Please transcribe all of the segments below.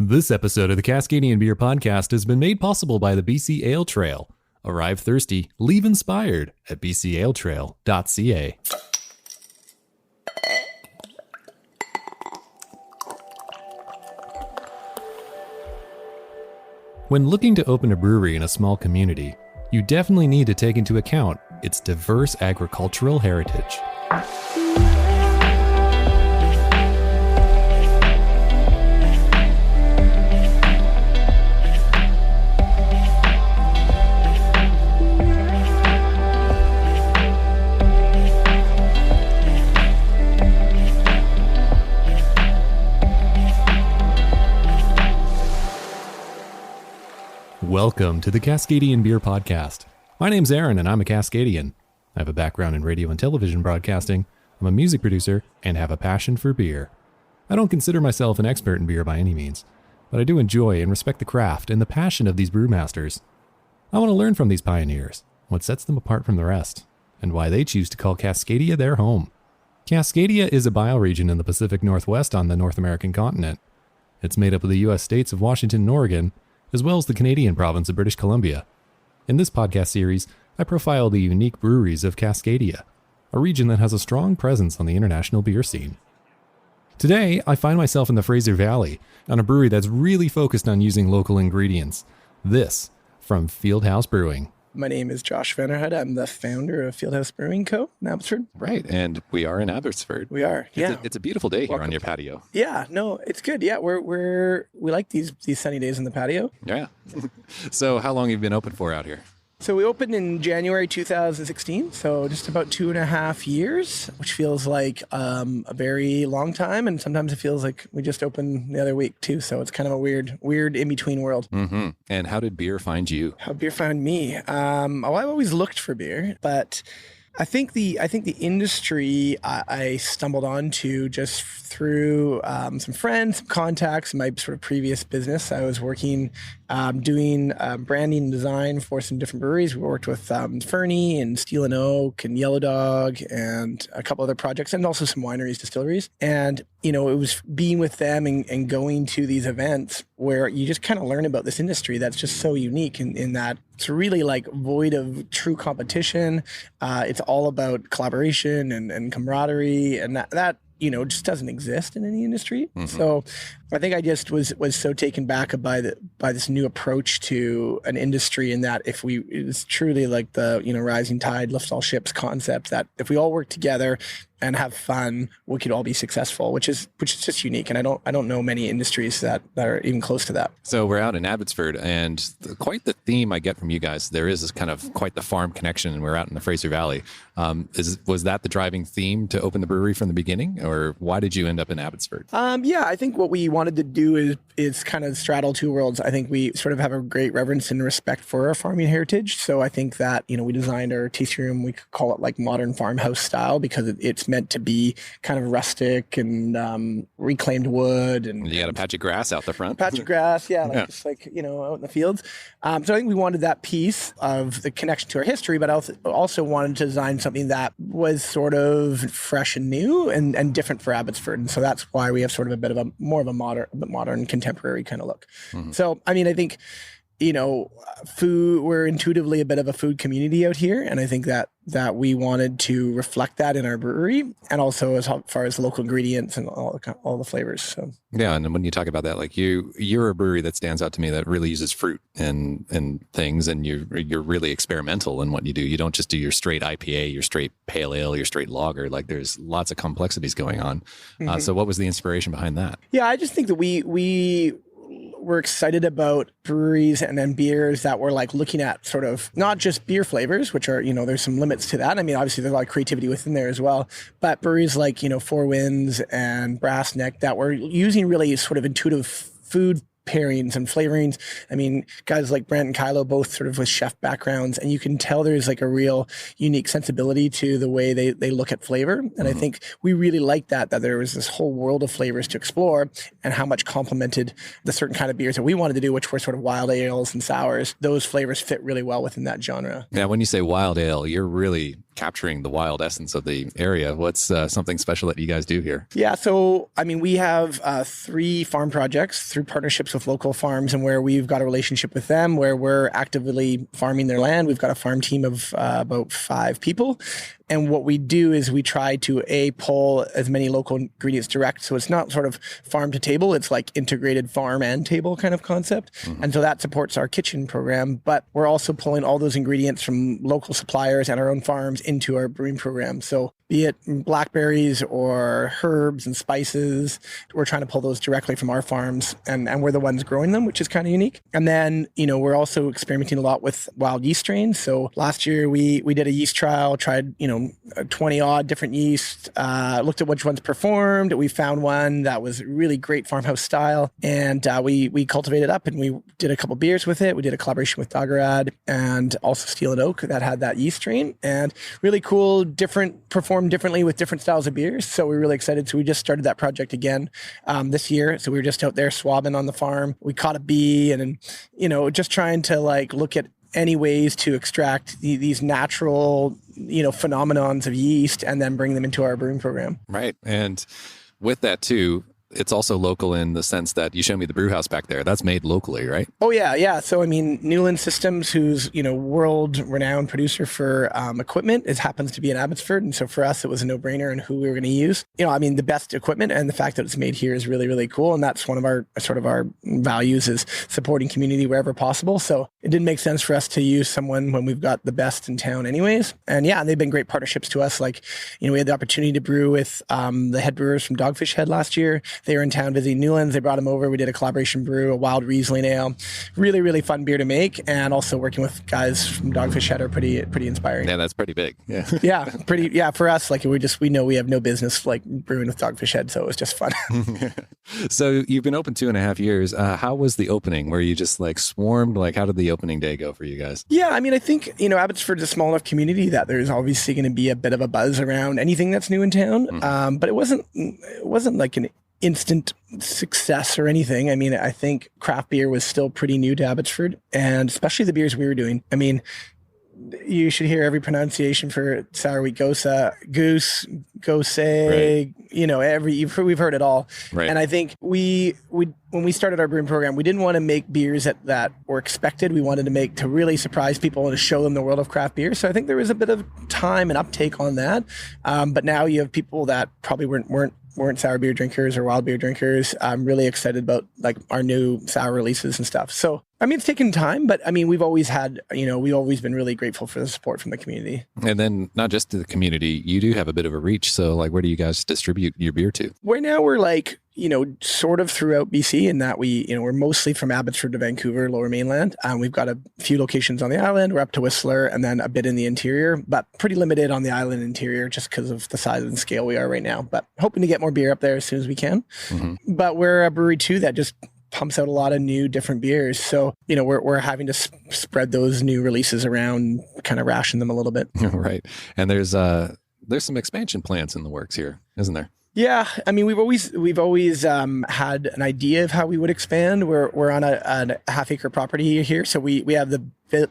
This episode of the Cascadian Beer Podcast has been made possible by the BC Ale Trail. Arrive thirsty, leave inspired at bcaletrail.ca. When looking to open a brewery in a small community, you definitely need to take into account its diverse agricultural heritage. Welcome to the Cascadian Beer Podcast. My name's Aaron, and I'm a Cascadian. I have a background in radio and television broadcasting. I'm a music producer and have a passion for beer. I don't consider myself an expert in beer by any means, but I do enjoy and respect the craft and the passion of these brewmasters. I want to learn from these pioneers, what sets them apart from the rest, and why they choose to call Cascadia their home. Cascadia is a bioregion in the Pacific Northwest on the North American continent. It's made up of the U.S. states of Washington and Oregon, as well as the Canadian province of British Columbia. In this podcast series, I profile the unique breweries of Cascadia, a region that has a strong presence on the international beer scene. Today, I find myself in the Fraser Valley, on a brewery that's really focused on using local ingredients. This, from House Brewing. My name is Josh Vanderheide. I'm the founder of House Brewing Co. in Abbotsford. Right, and we are in Abbotsford. We are, yeah. It's a beautiful day here on your patio. Yeah, no, it's good. Yeah, we like these sunny days in the patio. Yeah. So how long have you been open for out here? So we opened in January 2016, so just about 2.5 years, which feels like a very long time, and sometimes it feels like we just opened the other week too. So it's kind of a weird in-between world. Mm-hmm. And how did beer find you? How beer found me? I've always looked for beer, but I think the industry I stumbled onto just through some friends, some contacts, my sort of previous business. I was working doing branding and design for some different breweries. We worked with Fernie and Steel and Oak and Yellow Dog and a couple other projects, and also some wineries, distilleries. And it was being with them and going to these events where you just kind of learn about this industry that's just so unique in that it's really like void of true competition. It's all about collaboration and camaraderie, and that just doesn't exist in any industry. Mm-hmm. So I think I just was so taken back by this new approach to an industry, in that it's truly like the rising tide lifts all ships concept, that if we all work together and have fun, we could all be successful, which is just unique. And I don't know many industries that are even close to that. So we're out in Abbotsford, and quite the theme I get from you guys, there is kind of quite the farm connection, and we're out in the Fraser Valley. Was that the driving theme to open the brewery from the beginning, or why did you end up in Abbotsford? Yeah, I think what we wanted to do is kind of straddle two worlds. I think we sort of have a great reverence and respect for our farming heritage. So I think that, we designed our tasting room, we could call it like modern farmhouse style, because it's meant to be kind of rustic and reclaimed wood. And you got a patch of grass out the front. Patch of grass, yeah, just out in the fields. So I think we wanted that piece of the connection to our history, but I also wanted to design something that was sort of fresh and new and different for Abbotsford. And so that's why we have sort of a bit of a more of a modern contemporary kind of look. Mm-hmm. So, I think, food, we're intuitively a bit of a food community out here. And I think that we wanted to reflect that in our brewery, and also as far as local ingredients and all the flavors. So yeah, and when you talk about that, like you're a brewery that stands out to me that really uses fruit and things, and you're really experimental in what you do. You don't just do your straight IPA, your straight pale ale, your straight lager. Like there's lots of complexities going on. Mm-hmm. So what was the inspiration behind that? Yeah, I just think that we're excited about breweries and then beers that we're like looking at sort of not just beer flavors, which are, there's some limits to that. Obviously there's a lot of creativity within there as well, but breweries like, Four Winds and Brass Neck that were using really sort of intuitive food pairings and flavorings. Guys like Brent and Kylo, both sort of with chef backgrounds, and you can tell there's like a real unique sensibility to the way they look at flavor. And mm-hmm. I think we really liked that there was this whole world of flavors to explore, and how much complemented the certain kind of beers that we wanted to do, which were sort of wild ales and sours. Those flavors fit really well within that genre. Yeah, when you say wild ale, you're really capturing the wild essence of the area. What's something special that you guys do here? Yeah, so I mean, we have 3 farm projects through partnerships with local farms, and where we've got a relationship with them where we're actively farming their land. We've got a farm team of about 5 people. And what we do is we try to pull as many local ingredients direct. So it's not sort of farm to table. It's like integrated farm and table kind of concept. Mm-hmm. And so that supports our kitchen program. But we're also pulling all those ingredients from local suppliers and our own farms into our brewing program. So be it blackberries or herbs and spices, we're trying to pull those directly from our farms, and we're the ones growing them, which is kind of unique. And then, we're also experimenting a lot with wild yeast strains. So last year we did a yeast trial, tried, 20 odd different yeasts, looked at which ones performed. We found one that was really great farmhouse style, and we cultivated up, and we did a couple beers with it. We did a collaboration with Daggerad and also Steel and Oak that had that yeast strain, and really cool, performed differently with different styles of beers. So we're really excited. So we just started that project again this year. So we were just out there swabbing on the farm. We caught a bee, and just trying to look at any ways to extract these natural, phenomenons of yeast and then bring them into our brewing program. Right. And with that too, it's also local in the sense that you showed me the brew house back there. That's made locally, right? Oh, yeah. Yeah. So, I mean, Newland Systems, who's, world-renowned producer for equipment, happens to be in Abbotsford. And so for us, it was a no-brainer in who we were going to use. The best equipment, and the fact that it's made here is really, really cool. And that's one of our values, is supporting community wherever possible. So it didn't make sense for us to use someone when we've got the best in town anyways. And yeah, they've been great partnerships to us. We had the opportunity to brew with the head brewers from Dogfish Head last year. They were in town visiting Newlands. They brought them over. We did a collaboration brew, a wild Riesling ale. Really, really fun beer to make. And also working with guys from Dogfish Head are pretty inspiring. Yeah, that's pretty big. Yeah. Yeah, for us, we know we have no business brewing with Dogfish Head, so it was just fun. So you've been open 2.5 years. How was the opening? Were you just swarmed? How did the opening day go for you guys? Yeah, I mean, I think, Abbotsford is a small enough community that there's obviously going to be a bit of a buzz around anything that's new in town. Mm-hmm. But it wasn't like an instant success or anything. I mean, I think craft beer was still pretty new to Abbotsford, and especially the beers we were doing. I mean, you should hear every pronunciation for sour wheat goose, right. We've heard it all. Right. And I think we when we started our brewing program, we didn't want to make beers that were expected. We wanted to really surprise people and to show them the world of craft beer. So I think there was a bit of time and uptake on that. But now you have people that probably weren't sour beer drinkers or wild beer drinkers. I'm really excited about our new sour releases and stuff. So, I mean, it's taken time, but I mean, we've always been really grateful for the support from the community. And then not just to the community, you do have a bit of a reach. So where do you guys distribute your beer to? Right now we're sort of throughout BC, in that we're mostly from Abbotsford to Vancouver, Lower Mainland. We've got a few locations on the island. We're up to Whistler, and then a bit in the interior, but pretty limited on the island interior just because of the size and scale we are right now. But hoping to get more beer up there as soon as we can. Mm-hmm. But we're a brewery too that just pumps out a lot of new different beers. So, we're having to spread those new releases around, kind of ration them a little bit. Right. And there's some expansion plans in the works here, isn't there? Yeah, I mean, we've always had an idea of how we would expand. We're on a half-acre property here, so we have the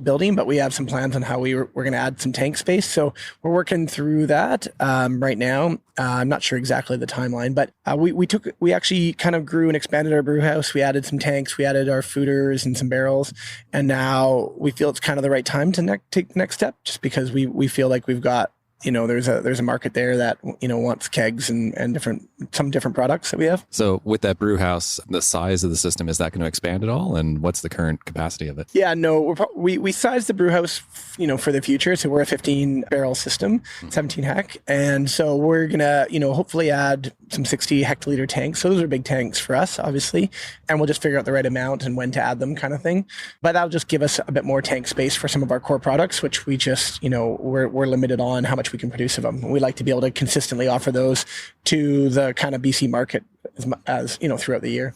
building, but we have some plans on how we're going to add some tank space. So we're working through that right now. I'm not sure exactly the timeline, but we actually kind of grew and expanded our brew house. We added some tanks, we added our fooders and some barrels, and now we feel it's kind of the right time to take the next step, just because we feel like we've got, there's a market there that, wants kegs and some different products that we have. So with that brew house, the size of the system, is that going to expand at all? And what's the current capacity of it? Yeah, no, we sized the brew house, for the future. So we're a 15 barrel system, 17 hec. And so we're going to, hopefully add some 60 hectoliter tanks. So those are big tanks for us, obviously. And we'll just figure out the right amount and when to add them, kind of thing. But that'll just give us a bit more tank space for some of our core products, which we just, we're limited on how much we can produce of them. We like to be able to consistently offer those to the kind of BC market as throughout the year.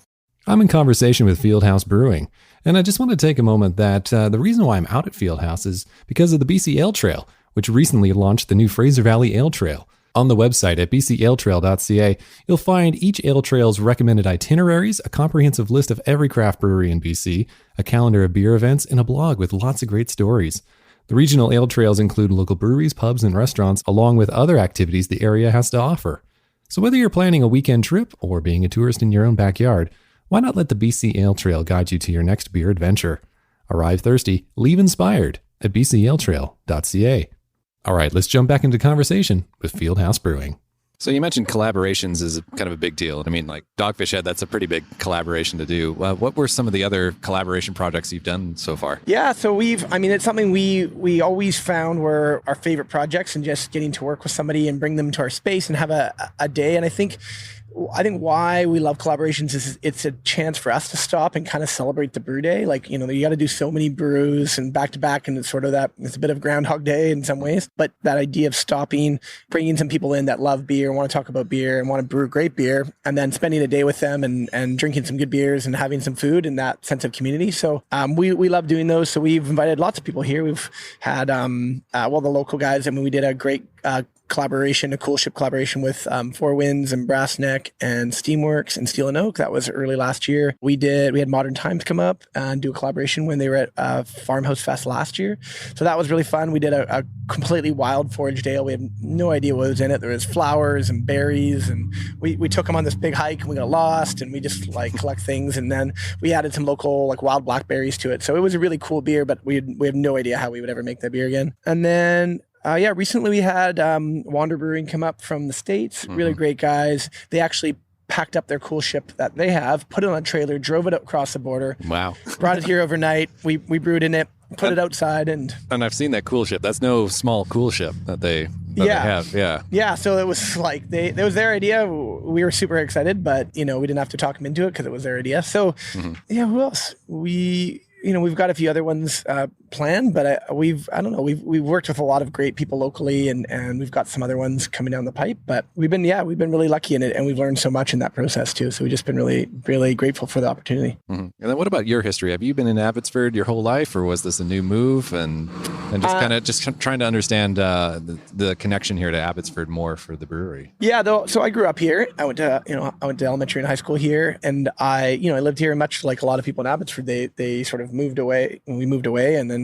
I'm in conversation with Fieldhouse Brewing, and I just want to take a moment that the reason why I'm out at Fieldhouse is because of the BC Ale Trail, which recently launched the new Fraser Valley Ale Trail. On the website at bcaletrail.ca, you'll find each ale trail's recommended itineraries, a comprehensive list of every craft brewery in BC, a calendar of beer events, and a blog with lots of great stories. The regional ale trails include local breweries, pubs, and restaurants, along with other activities the area has to offer. So whether you're planning a weekend trip or being a tourist in your own backyard, why not let the BC Ale Trail guide you to your next beer adventure? Arrive thirsty, leave inspired at bcaletrail.ca. All right, let's jump back into conversation with Fieldhouse Brewing. So you mentioned collaborations is kind of a big deal. I mean, like Dogfish Head, that's a pretty big collaboration to do. What were some of the other collaboration projects you've done so far? Yeah, so it's something we always found were our favorite projects, and just getting to work with somebody and bring them to our space and have a day. And I think why we love collaborations is it's a chance for us to stop and kind of celebrate the brew day. Like, you got to do so many brews and back to back, and it's sort of it's a bit of Groundhog Day in some ways. But that idea of stopping, bringing some people in that love beer, want to talk about beer and want to brew great beer, and then spending a day with them and drinking some good beers and having some food and that sense of community. So we love doing those. So we've invited lots of people here. We've had the local guys. I mean, we did a great collaboration, a cool ship collaboration with Four Winds and Brass Neck and Steamworks and Steel and Oak. That was early last year. We had Modern Times come up and do a collaboration when they were at Farmhouse Fest last year. So that was really fun. We did a completely wild foraged ale. We had no idea what was in it. There was flowers and berries, and we took them on this big hike and we got lost, and we just collect things. And then we added some local wild blackberries to it. So it was a really cool beer, but we have no idea how we would ever make that beer again. And then recently we had Wander Brewing come up from the States. Really great guys. They actually packed up their cool ship that they have, put it on a trailer, drove it across the border. Wow. Brought it here overnight. We brewed in it, put it outside. And I've seen that cool ship. That's no small cool ship that they have. Yeah. Yeah. So it was it was their idea. We were super excited, but, we didn't have to talk them into it because it was their idea. So, who else? We've got a few other ones planned, but we've worked with a lot of great people locally, and we've got some other ones coming down the pipe. But we've been really lucky in it, and we've learned so much in that process too. So we've just been really, really grateful for the opportunity. And then what about your history? Have you been in Abbotsford your whole life, or was this a new move? And just trying to understand the connection here to Abbotsford more for the brewery. Yeah, so I grew up here. I went to elementary and high school here, and I lived here. Much like a lot of people in Abbotsford, they sort of moved away, and we moved away, and then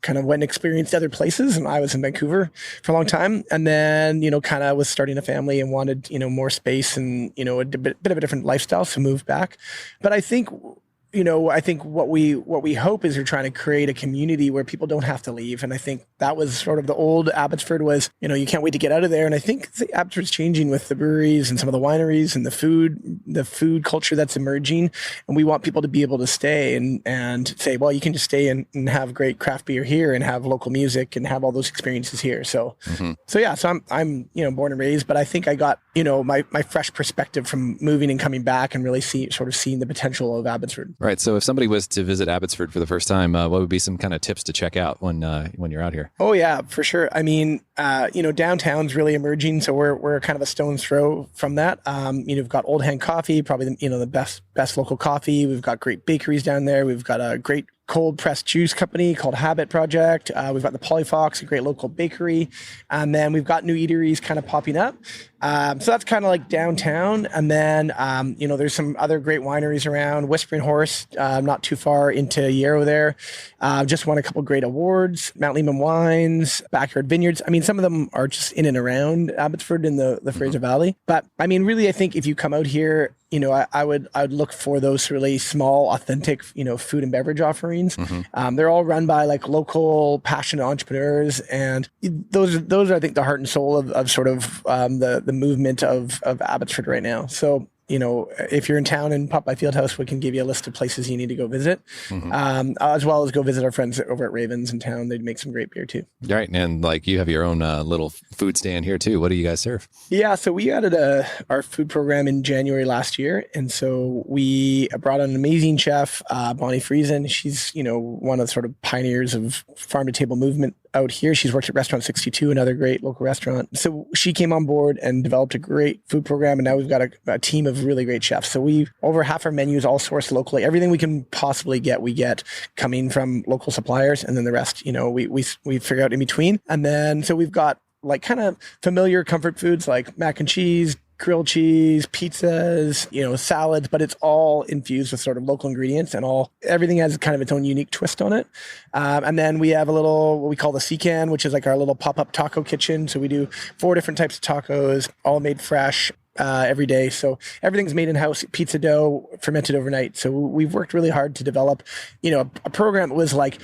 kind of went and experienced other places. And I was in Vancouver for a long time, and then kind of was starting a family and wanted more space and a bit of a different lifestyle, so moved back. But I think what we hope is we're trying to create a community where people don't have to leave. And I think that was sort of the old Abbotsford was, you can't wait to get out of there. And I think Abbotsford's changing with the breweries and some of the wineries and the food culture that's emerging. And we want people to be able to stay and say, well, you can just stay and have great craft beer here and have local music and have all those experiences here. So, so I'm born and raised, but I think I got, my fresh perspective from moving and coming back and really seeing the potential of Abbotsford. Right. So if somebody was to visit Abbotsford for the first time, what would be some kind of tips to check out when you're out here? Oh yeah, for sure. I mean, downtown's really emerging, so we're kind of a stone's throw from that. We've got Old Hand Coffee, probably the best local coffee. We've got great bakeries down there. We've got a great cold pressed juice company called Habit Project. We've got the Polyfox, a great local bakery. And then we've got new eateries kind of popping up. So that's kind of like downtown. And then, there's some other great wineries around. Whispering Horse, not too far into Yarrow there. Just won a couple great awards. Mount Lehman Wines, Backyard Vineyards. I mean, some of them are just in and around Abbotsford in the Fraser Valley. But I mean, really, I think if you come out here, I would look for those really small, authentic, food and beverage offerings. They're all run by local passionate entrepreneurs, and those are I think the heart and soul of sort of the movement of Abbotsford right now. So if you're in town and pop by Fieldhouse, we can give you a list of places you need to go visit, as well as go visit our friends over at Ravens in town. They'd make some great beer too. Right. And you have your own little food stand here too. What do you guys serve? Yeah. So we added our food program in January last year. And so we brought on an amazing chef, Bonnie Friesen. She's, one of the sort of pioneers of farm to table movement out here. She's worked at Restaurant 62, another great local restaurant. So she came on board and developed a great food program. And now we've got a team of really great chefs. So over half our menus all sourced locally. Everything we can possibly get, we get coming from local suppliers. And then the rest, we figure out in between. And then, so we've got kind of familiar comfort foods like mac and cheese, grilled cheese, pizzas, salads, but it's all infused with sort of local ingredients and everything has kind of its own unique twist on it. And then we have a little, what we call the C-Can, which is like our little pop-up taco kitchen. So we do 4 different types of tacos, all made fresh. Every day. So everything's made in-house, pizza dough, fermented overnight. So we've worked really hard to develop, a program that was like,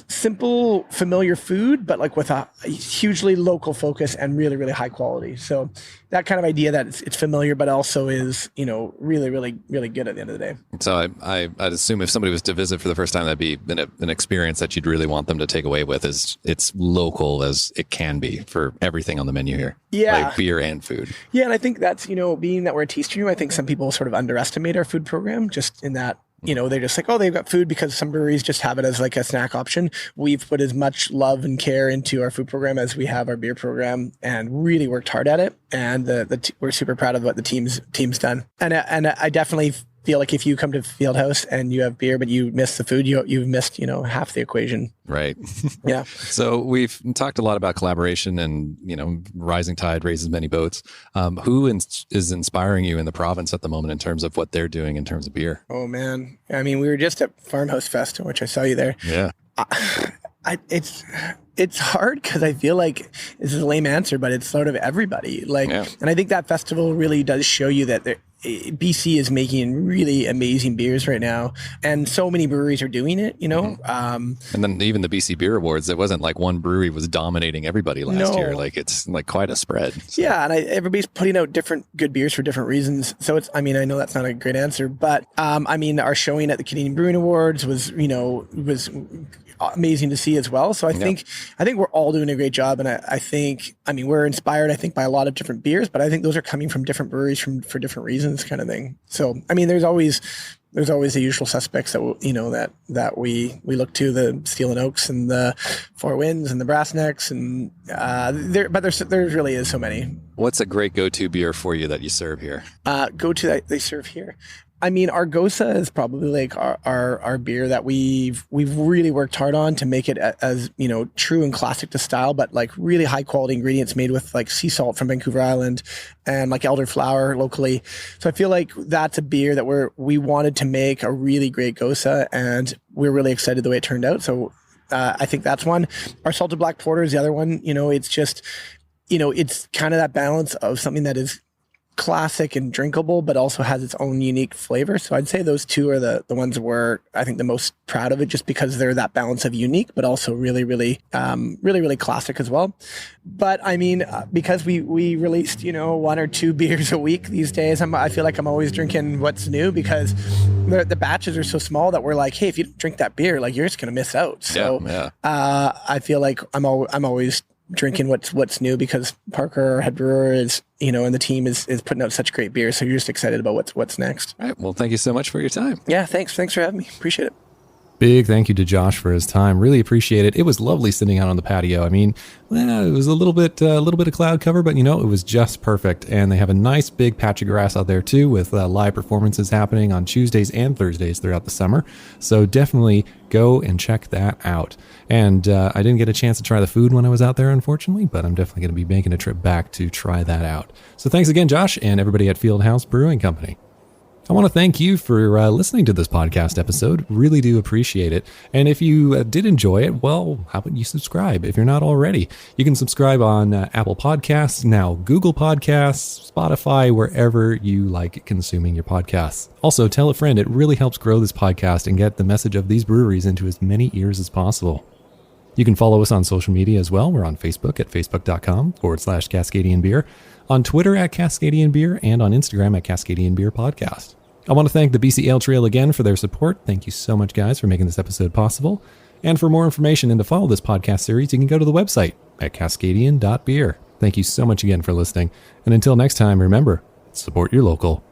simple, familiar food, but like with a hugely local focus and really, really high quality. So that kind of idea that it's familiar, but also is, really, really, really good at the end of the day. So I'd assume if somebody was to visit for the first time, that'd be an experience that you'd really want them to take away with is it's local as it can be for everything on the menu here. Yeah. Like beer and food. Yeah. And I think that's, being that we're a tasting room, I think some people sort of underestimate our food program just in that, they're just like, oh, they've got food because some breweries just have it as like a snack option. We've put as much love and care into our food program as we have our beer program and really worked hard at it. And we're super proud of what the team's done. And I definitely feel like if you come to Fieldhouse and you have beer, but you miss the food, you've missed, half the equation. Right. Yeah. So we've talked a lot about collaboration and, rising tide raises many boats. Who is inspiring you in the province at the moment in terms of what they're doing in terms of beer? Oh, man. I mean, we were just at Farmhouse Fest, which I saw you there. Yeah. It's hard because I feel like this is a lame answer, but it's sort of everybody. And I think that festival really does show you that BC is making really amazing beers right now, and so many breweries are doing it. And then even the BC Beer Awards, it wasn't like one brewery was dominating everybody last year. Like it's like quite a spread. So. Yeah, and everybody's putting out different good beers for different reasons. So I know that's not a great answer, but our showing at the Canadian Brewing Awards was amazing to see as well. So I think we're all doing a great job, and I think we're inspired by a lot of different beers, but I think those are coming from different breweries for different reasons, kind of thing. So there's always the usual suspects that we look to, the Steel and Oaks and the Four Winds and the Brass Necks, and there really is so many. What's a great go-to beer for you that you serve here? Go-to that they serve here. Our Gosa is probably like our beer that we've really worked hard on to make it as, true and classic to style, but like really high quality ingredients made with like sea salt from Vancouver Island and like elderflower locally. So I feel like that's a beer that we wanted to make a really great Gosa, and we're really excited the way it turned out. So I think that's one. Our Salted Black Porter is the other one. It's just, it's kind of that balance of something that is classic and drinkable, but also has its own unique flavor. So I'd say those two are the ones we're, I think, the most proud of it, just because they're that balance of unique, but also really, really, really classic as well. But because we released, 1 or 2 beers a week these days, I feel like I'm always drinking what's new, because the batches are so small that we're like, hey, if you don't drink that beer, like you're just going to miss out. So I feel like I'm always drinking what's new, because Parker, our head brewer, is and the team is putting out such great beer, so you're just excited about what's next. All right, well, thank you so much for your time. Yeah, thanks for having me. Appreciate it. Big thank you to Josh for his time. Really appreciate it. It was lovely sitting out on the patio. It was a little bit of cloud cover, but it was just perfect. And they have a nice big patch of grass out there too, with live performances happening on Tuesdays and Thursdays throughout the summer. So definitely go and check that out. And I didn't get a chance to try the food when I was out there, unfortunately, but I'm definitely going to be making a trip back to try that out. So thanks again, Josh, and everybody at Fieldhouse Brewing Company. I want to thank you for listening to this podcast episode. Really do appreciate it. And if you did enjoy it, well, how about you subscribe if you're not already? You can subscribe on Apple Podcasts, now Google Podcasts, Spotify, wherever you like consuming your podcasts. Also, tell a friend. It really helps grow this podcast and get the message of these breweries into as many ears as possible. You can follow us on social media as well. We're on Facebook at facebook.com/Cascadian Beer, on Twitter at Cascadian Beer, and on Instagram at Cascadian Beer Podcast. I want to thank the BC Ale Trail again for their support. Thank you so much, guys, for making this episode possible. And for more information and to follow this podcast series, you can go to the website at cascadian.beer. Thank you so much again for listening. And until next time, remember, support your local.